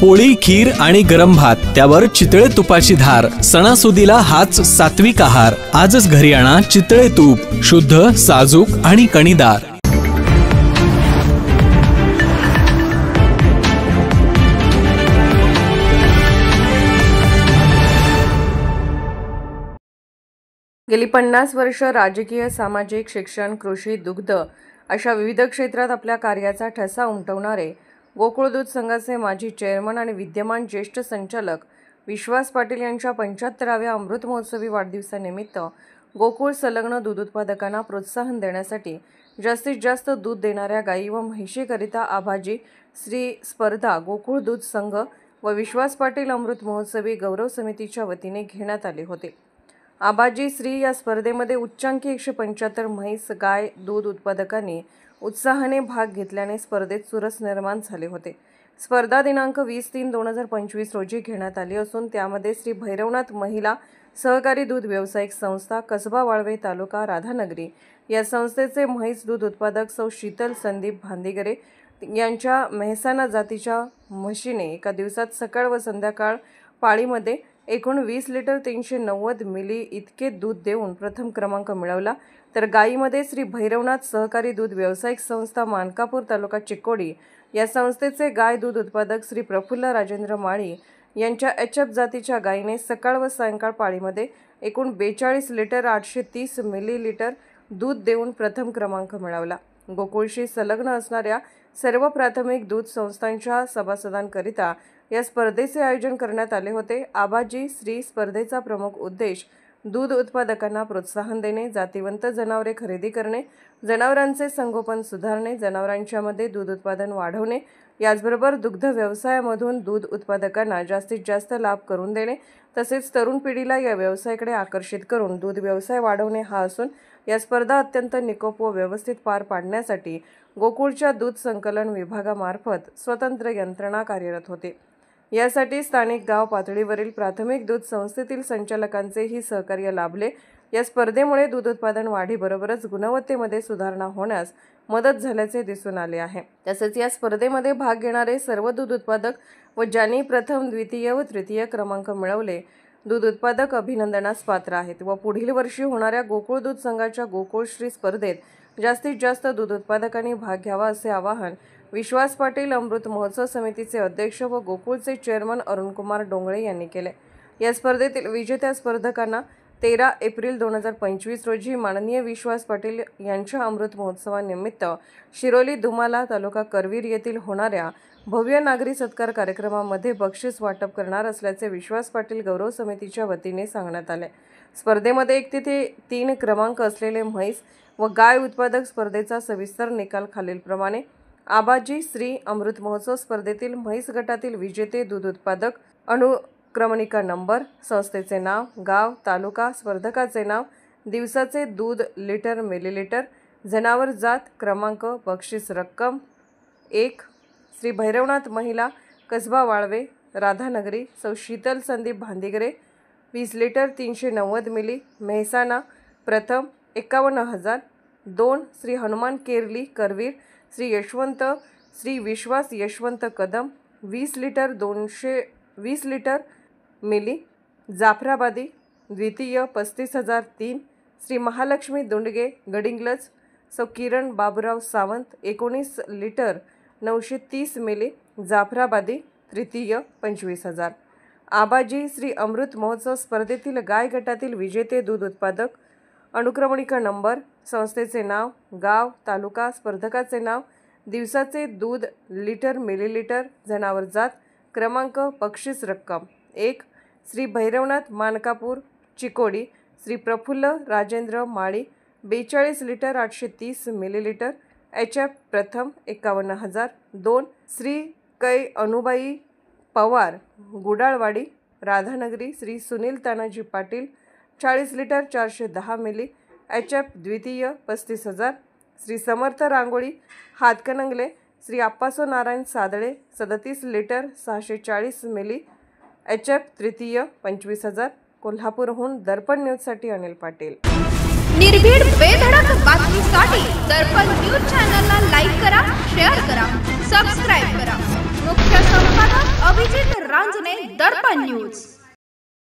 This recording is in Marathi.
पोळी, खीर आणि गरम भात, त्यावर चितळे तुपाची धार. सणासुदीला हाच सात्विक आहार. आजच घरी आणा चितळे तूप, शुद्ध, साजूक आणि कणीदार. गेली 50 वर्ष राजकीय, सामाजिक, शिक्षण, कृषी, दुग्ध अशा विविध क्षेत्रात आपल्या कार्याचा ठसा उमटवणारे गोकुळ दूध संघाचे माजी चेअरमन आणि विद्यमान ज्येष्ठ संचालक विश्वास पाटील यांच्या 75व्या अमृत महोत्सवी वाढदिवसानिमित्त गोकुळ संलग्न दूध उत्पादकांना प्रोत्साहन देण्यासाठी जास्तीत जास्त दूध देणाऱ्या गायी व म्हैशीकरिता आबाजी श्री स्पर्धा गोकुळ दूध संघ व विश्वास पाटील अमृत महोत्सवी गौरव समितीच्या वतीने घेण्यात आले होते. आबाजी श्री या स्पर्धेमध्ये उच्चांकी 175 म्हैस गाय दूध उत्पादकांनी उत्साहाने भाग घेतल्याने स्पर्धेत चुरस निर्माण झाले होते. स्पर्धा दिनांक 20/3/2025 रोजी घेण्यात आली असून त्यामध्ये श्री भैरवनाथ महिला सहकारी दूध व्यावसायिक संस्था, कसबा वाळवे, तालुका राधानगरी या संस्थेचे म्हैस दूध उत्पादक सौ शीतल संदीप भांदिगरे यांच्या मेहसाना जातीच्या म्हशीने एका दिवसात सकाळ व संध्याकाळ पाळीमध्ये एकूण 20 लिटर 390 मिली इतके दूध देऊन प्रथम क्रमांक मिळवला. तर गायीमध्ये श्री भैरवनाथ सहकारी दूध व्यावसायिक संस्था, मानकापूर, तालुका चिकोडी या संस्थेचे गाय दूध उत्पादक श्री प्रफुल्ल राजेंद्र माळी यांच्या एचएफ जातीच्या गायीने सकाळ व सायंकाळ पाळीमध्ये एकूण 42 लिटर 830 मिलीलिटर दूध देऊन प्रथम क्रमांक मिळवला. गोकुळशी संलग्न असणाऱ्या सर्व प्राथमिक दूध संस्थांच्या सभासदांकरिता या स्पर्धेचे आयोजन करण्यात आले होते. आबाजी श्री स्पर्धेचा प्रमुख उद्देश दूध उत्पादकांना प्रोत्साहन देणे, जातीवंत जनावरे खरेदी करणे, जनावरांचे संगोपन सुधारणे, जनावरांच्यामध्ये दूध उत्पादन वाढवणे, याचबरोबर दुग्ध व्यवसायामधून दूध उत्पादकांना जास्तीत जास्त लाभ करून देणे, तसेच तरुण पिढीला या व्यवसायाकडे आकर्षित करून दूध व्यवसाय वाढवणे हा असून या स्पर्धा अत्यंत निकोप व व्यवस्थित पार पाडण्यासाठी गोकुळच्या दूध संकलन विभागामार्फत स्वतंत्र यंत्रणा कार्यरत होते. यासाठी स्थानिक गाव पातळीवरील प्राथमिक दूध संस्थेतील संचालकांचेही सहकार्य लाभले. या स्पर्धेमुळे दूध उत्पादन वाढीबरोबरच गुणवत्तेमध्ये सुधारणा होण्यास मदत झाल्याचे दिसून आले आहे. तसेच या स्पर्धेमध्ये भाग घेणारे सर्व दूध उत्पादक व ज्यांनी प्रथम, द्वितीय व तृतीय क्रमांक मिळवले दूध उत्पादक अभिनंदनास पात्र आहेत व पुढील वर्षी होणाऱ्या गोकुळ दूध संघाच्या गोकुळ श्री स्पर्धेत जास्तीत जास्त दूध उत्पादकांनी भाग घ्यावा असे आवाहन विश्वास पाटील अमृत महोत्सव समितीचे अध्यक्ष व गोकुळचे चेअरमन अरुणकुमार डोंगळे यांनी केले. या स्पर्धेतील विजेत्या स्पर्धकांना 13 एप्रिल 2025 रोजी माननीय विश्वास पाटील यांच्या अमृत महोत्सवानिमित्त शिरोली, दुमाला, तालुका करवीर येथील होणाऱ्या भव्य नागरी सत्कार कार्यक्रमामध्ये बक्षीस वाटप करणार असल्याचे विश्वास पाटील गौरव समितीच्या वतीने सांगण्यात आले. स्पर्धेमध्ये 1 ते 3 क्रमांक असलेले म्हैस व गाय उत्पादक स्पर्धेचा सविस्तर निकाल खालीलप्रमाणे. आबाजी श्री अमृत महोत्सव स्पर्धेतील म्हैस गटातील विजेते दूध उत्पादक, अनुक्रमणिका नंबर, संस्थेचे नाव, गाव, तालुका, स्पर्धकाचे नाव, दिवसाचे दूध लिटर मिलीलिटर, जनावर जात, क्रमांक, बक्षीस रक्कम 1. श्री भैरवनाथ महिला, कसबा वाळवे, राधानगरी, सौ शीतल संदीप भांदिगरे 20 लिटर 390 मिली, मेहसाना, प्रथम 51,000. 2. श्री हनुमान केरली, करवीर, श्री विश्वास यशवंत कदम 20 लिटर 220 लिटर मिली, जाफराबादी, द्वितीय 35,003. श्री महालक्ष्मी दुंडगे, गडिंग्लज, सौ किरण बाबूराव सावंत 19 लिटर 930 मिली, जाफराबादी, तृतीय 25,000. आबाजी श्री अमृत महोत्सव स्पर्धेतील गाय गटातील विजेते दूध उत्पादक, अनुक्रमणिका नंबर, संस्थेचे नाव, गाव, तालुका, स्पर्धकाचे नाव, दिवसाचे दूध लिटर मिलीलिटर, जनावर जात, क्रमांक, बक्षीस रक्कम 1. Shri Bhairavnath, Mankapur, Chikodi, Shri Praful Rajendra Mali 42 litre 830 millilitre, HF, प्रथम 51,000. 2. श्री कै अनुबाई पवार, गुडाळवाडी, राधानगरी, श्री सुनील तानाजी पाटील 40 लिटर 410 मिली, एचएफ, द्वितीय 35,000. श्री समर्थ रांगोळी, हातकणंगले, श्री आप्पासो नारायण सादळे 37 लिटर 640 मिली, एचएफ, तृतीय 25,000. कोल्हापूरहून दर्पण न्यूजसाठी अनिल पाटील. निर्भीड बेधडक बातमीसाठी दर्पण न्यूज चॅनलला लाईक करा, शेअर करा, सबस्क्राइब करा. मुख्य संपादक अभिजित दर्पण न्यूज.